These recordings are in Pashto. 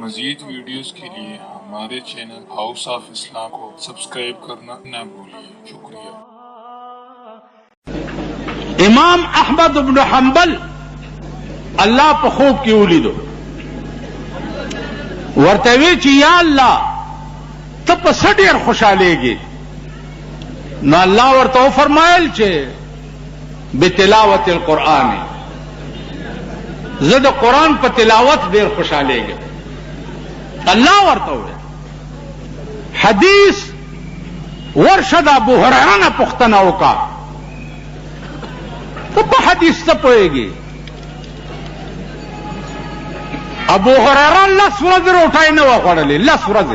मजीद वीडियोस के लिए हमारे चैनल हाउस ऑफ इस्लाम को सब्सक्राइब करना न भूलिए। शुक्रिया। इमाम अहमद इब्न हंबल अल्लाह पे खूब की उलीदो वर्तवे ची या अल्लाह तो पे ढेर खुशालेगी न अल्लाह वर्तो फरमायल चे बेतिलावत कुरान जद कुरान पर तिलावत देर खुशालेगी अल्लाह वर्तो हदीस वर्षद अबू हुरैरा ने पुख्तनाओं का तो हदीस से पोएगी अबू हुरैरा लस वर्ज उठाई न वखड़ले लस वर्ज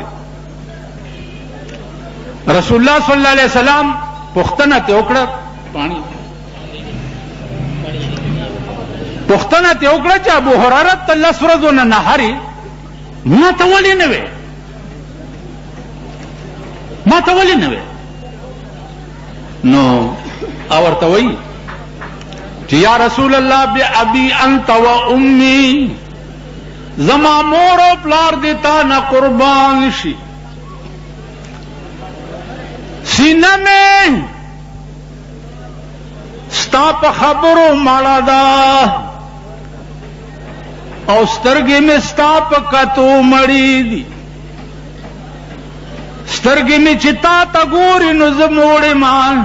रसूलुल्लाह सल्लल्लाहु अलैहि वसल्लम पुख्तना ते ओकड़ा पानी पुख्तना ते ओकड़ा च अबू हुरैरा त लस वर्ज न नहरी ما تولي نوي نو اورتوي يا رسول الله بأبي انت وامي زما مور او پلار دیتا نہ قربان شي سینہ میں ستا په خبرو مالا دا او سترګې مې ستا په کتو مړې دي سترګې مې چې تا ته ګوري نو زه موړې مان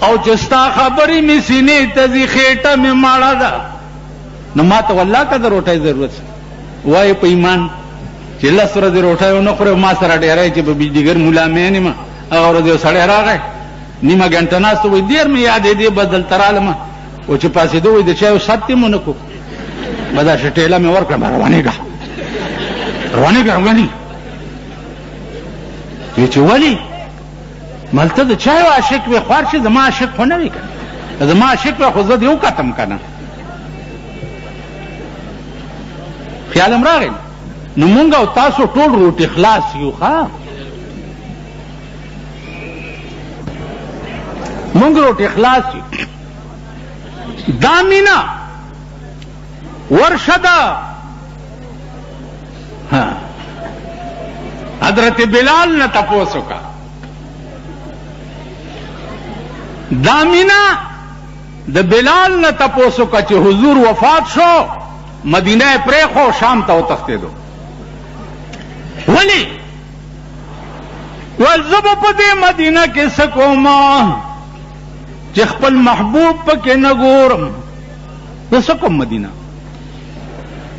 او چې ستا خبرې مې سینې ته ځي خېټه مې ماړه ده نو ما ته والله که د روټۍ ضرورت وایې په ایمان چې لس ورځې روټۍ ونه خورې ما سره ډېری چې په بجلیګر ملا مې یم هغه ورځ یو سړی راغی نیمه ګنټه ناست وایي ډېر مې یادېدې بدل ته رالمه او چې پاسېدو وایي د چایو سات دې مو نه کو بدا شټېله مې ورکړه روانېږه روانې وی چې ولې ملته د چایو عاشق وي خوار شي زما عاشق خو نه وي که نه زما عاشق وي خو زه دې وکتم که نه خیالم راغی نو مونږ او تاسو ټول روټي خلاص یو ښه مونږ روټي خلاص یو دا مینا ورشدا حضرت بلال نے تپوسو کا دامینا د بلال نے تپوسو کا چې حضور وفات شو مدینہ پریخو شام ته وتښتې دو ولی والزب په دې مدینہ کې سکوما چې خپل محبوب پکې نه ګورم د سکوم مدینہ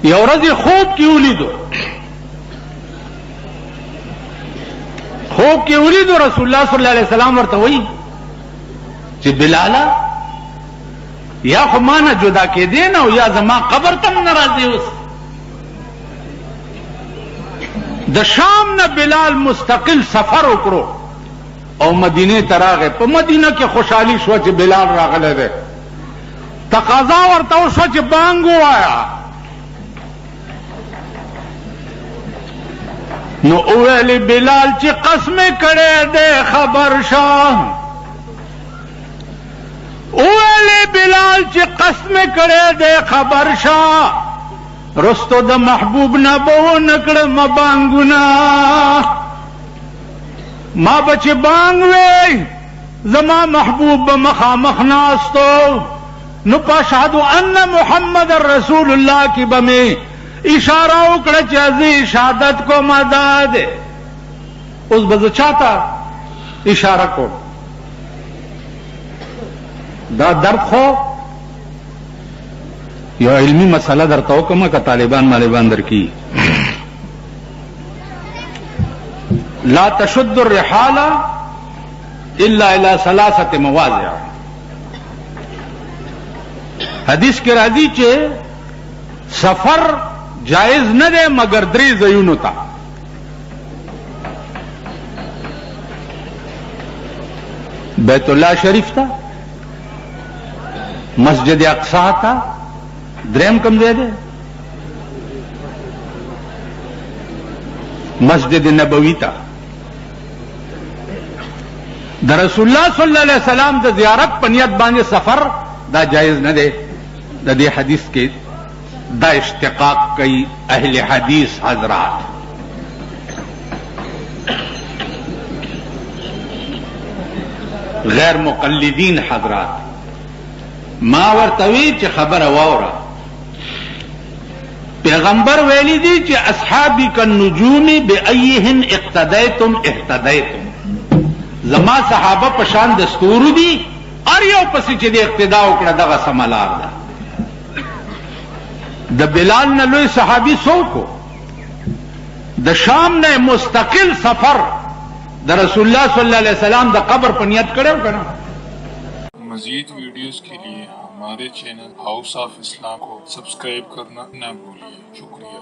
یو ورځ خوب کې ولیدو رسول الله صلی الله علیه وسلم ورته وایي چې بلالا یا خو ما نه جدا کېدې نه او یا زما قبر ته نه راځي اوس د شام نه بلال مستقل سفر وکړو او مدینه ته راغی په مدینه کې خوشحالي شوه چې بلال راغلی دی تقاضا ورته وشوه چې بانګ ووایه نو اویلی بلال چی قسم کڑے دے خبر شاہ اویلی بلال چی قسم کڑے دے خبر شاہ رستو دا محبوب نبو نکڑ مبانگونا ما بچی بانگوی زما محبوب بمخامخ ناستو نو پاشهدو ان محمد رسول اللہ کی بمی اشارہ وکړه چې ازي شهادت کو مدد اوس به چاته اشاره کو دا درد خو یو علمی مسله درته وکم که طالبان درکی لا تشد الرحال الا الى ثلاثه مواضع حدیث کې راځي چې سفر جائز نہ دے مگر دری زیونو تا بیت اللہ شریف تا مسجد اقصی تا دریم کم دے مسجد نبوی تا دا رسول اللہ صلی اللہ علیہ وسلم دا زیارت پنیت باندې سفر دا جائز نہ دے دا دے حدیث کے दा इश्तिकाक कई अहले हदीस हजरात, गैर मुकल्लिदीन हजरात, मावर तवी च खबर वावरा पैगंबर वेली दी च अस्हाबी का नुजूमी बे अय्यहिन इक्तदैतुम इhtदैतुम, जमा सहाबा पशान दस्तूर दी और यो पसी च दे इक्तदा उकड़ा दगा समलार दा। द बिलाल न लोई सहाबी सो को द शाम ने मुस्तकिल सफर द रसूलुल्लाह सल्लल्लाहु अलैहि वसल्लम द कब्र पर नियत करे करना। मजीद वीडियोस के लिए हमारे चैनल हाउस ऑफ इस्लाम को सब्सक्राइब करना न भूलिए। शुक्रिया।